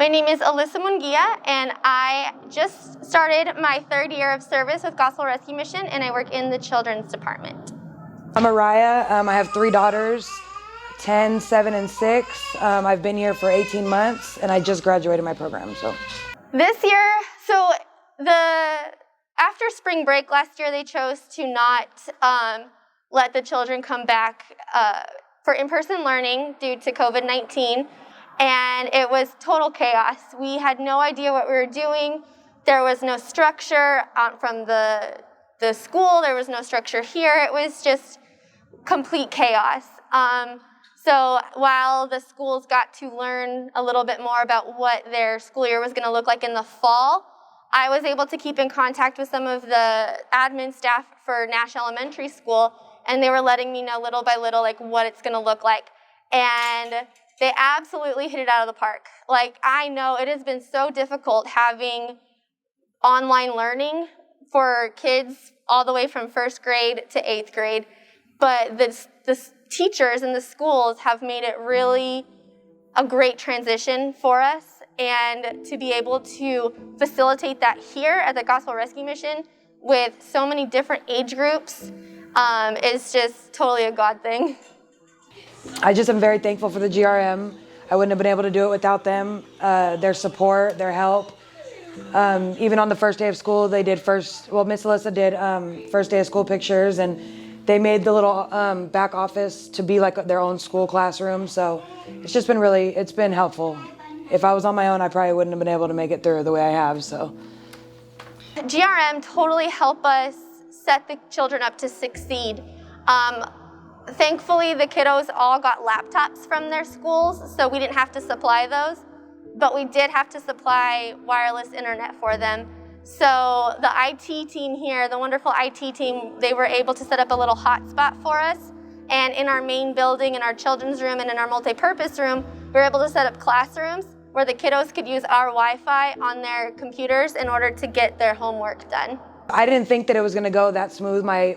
My name is Alyssa Munguia, and I just started my 3rd year of service with Gospel Rescue Mission, and I work in the children's department. I'm Araya. I have 3 daughters, 10, 7, and 6. I've been here for 18 months, and I just graduated my program. This year, after spring break last year, they chose to not let the children come back for in-person learning due to COVID-19, and it was total chaos. We had no idea what we were doing. There was no structure from the school. There was no structure here. It was just complete chaos. So while the schools got to learn a little bit more about what their school year was going to look like in the fall, I was able to keep in contact with some of the admin staff for Nash Elementary School, and they were letting me know little by little what it's going to look like. And they absolutely hit it out of the park. I know it has been so difficult having online learning for kids all the way from 1st grade to 8th grade, but the teachers in the schools have made it really a great transition for us, and to be able to facilitate that here at the Gospel Rescue Mission with so many different age groups is just totally a God thing. I just am very thankful for the GRM. I wouldn't have been able to do it without them, their support, their help. Even on the first day of school, they did Miss Alyssa did first day of school pictures, and they made the little back office to be like their own school classroom. So it's just been it's been helpful. If I was on my own, I probably wouldn't have been able to make it through the way I have, so. GRM totally helped us set the children up to succeed. Thankfully, the kiddos all got laptops from their schools, so we didn't have to supply those, but we did have to supply wireless internet for them. So the IT team here, the wonderful IT team, they were able to set up a little hotspot for us, and in our main building, in our children's room, and in our multi-purpose room, we were able to set up classrooms where the kiddos could use our Wi-Fi on their computers in order to get their homework done. I didn't think that it was going to go that smooth. My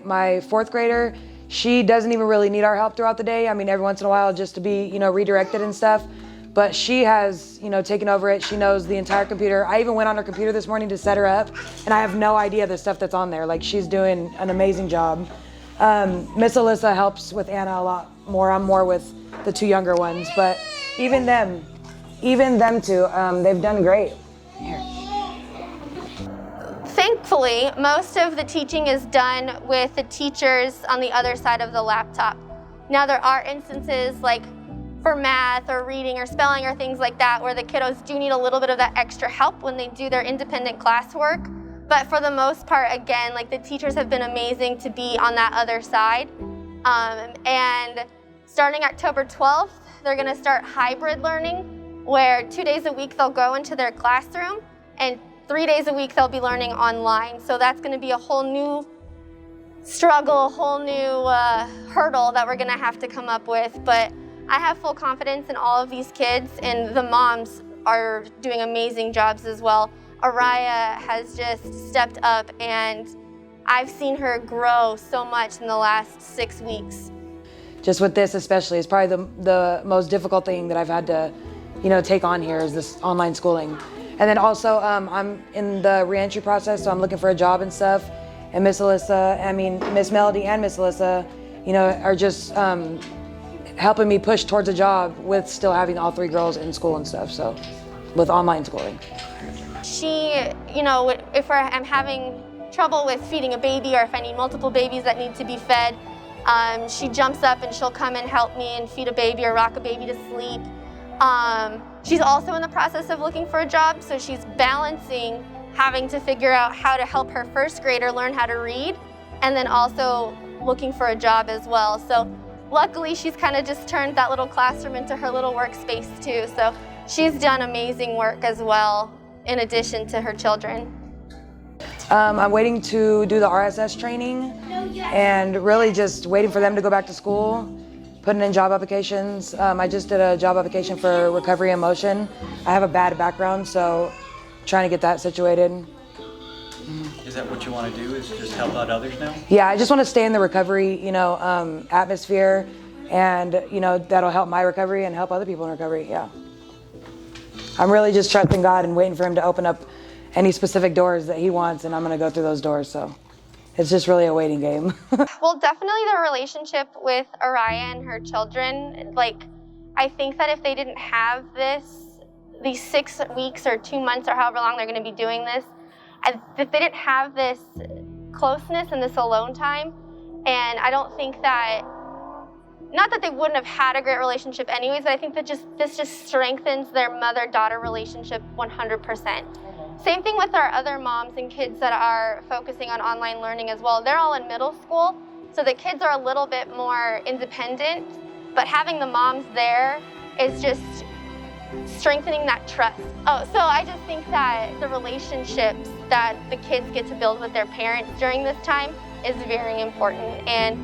4th grader, she doesn't even really need our help throughout the day. I mean, every once in a while just to be, redirected and stuff. But she has, taken over it. She knows the entire computer. I even went on her computer this morning to set her up, and I have no idea the stuff that's on there. She's doing an amazing job. Miss Alyssa helps with Anna a lot more. I'm more with the 2 younger ones, but even them two, they've done great. Here. Thankfully, most of the teaching is done with the teachers on the other side of the laptop. Now, there are instances for math or reading or spelling or things like that where the kiddos do need a little bit of that extra help when they do their independent classwork. But for the most part, again, the teachers have been amazing to be on that other side. And starting October 12th, they're going to start hybrid learning, where 2 days a week they'll go into their classroom, and 3 days a week they'll be learning online. So that's going to be a whole new struggle, a whole new hurdle that we're going to have to come up with. But I have full confidence in all of these kids, and the moms are doing amazing jobs as well. Araya has just stepped up, and I've seen her grow so much in the last 6 weeks. Just with this especially, it's probably the most difficult thing that I've had to, take on here is this online schooling. And then also, I'm in the reentry process, so I'm looking for a job and stuff. And Miss Melody and Miss Alyssa, are just helping me push towards a job with still having all 3 girls in school and stuff, so with online schooling. She, if I'm having trouble with feeding a baby, or if I need multiple babies that need to be fed, she jumps up and she'll come and help me and feed a baby or rock a baby to sleep. She's also in the process of looking for a job, so she's balancing having to figure out how to help her 1st grader learn how to read, and then also looking for a job as well. So luckily, she's kind of just turned that little classroom into her little workspace too. So she's done amazing work as well, in addition to her children. I'm waiting to do the RSS training, and really just waiting for them to go back to school, putting in job applications. I just did a job application for recovery and motion. I have a bad background, so trying to get that situated. Is that what you want to do, is just help out others now? Yeah, I just want to stay in the recovery, atmosphere, and, that'll help my recovery and help other people in recovery, yeah. I'm really just trusting God and waiting for him to open up any specific doors that he wants, and I'm going to go through those doors. So it's just really a waiting game. Well, definitely the relationship with Araya and her children. Like, I think that if they didn't have these 6 weeks or 2 months or however long they're going to be doing this, if they didn't have this closeness and this alone time, and I don't think that, not that they wouldn't have had a great relationship anyways, but I think that this just strengthens their mother-daughter relationship 100%. Same thing with our other moms and kids that are focusing on online learning as well. They're all in middle school, so the kids are a little bit more independent, but having the moms there is just strengthening that trust. Oh, so I just think that the relationships that the kids get to build with their parents during this time is very important, and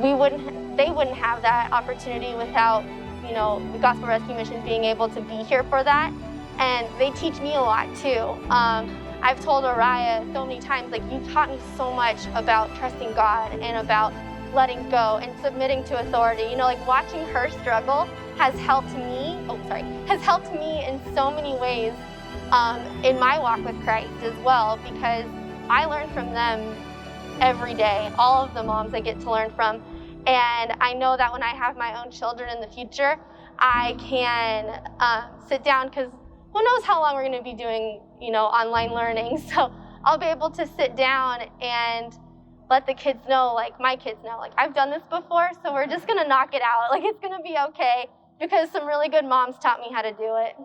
they wouldn't have that opportunity without, the Gospel Rescue Mission being able to be here for that. And they teach me a lot too. I've told Araya so many times, like, you taught me so much about trusting God and about letting go and submitting to authority. Like, watching her struggle has helped me in so many ways in my walk with Christ as well, because I learn from them every day, all of the moms I get to learn from. And I know that when I have my own children in the future, I can sit down, because who knows how long we're going to be doing, online learning. So I'll be able to sit down and let the kids know, like my kids know, like, I've done this before, so we're just going to knock it out. Like, it's going to be okay, because some really good moms taught me how to do it.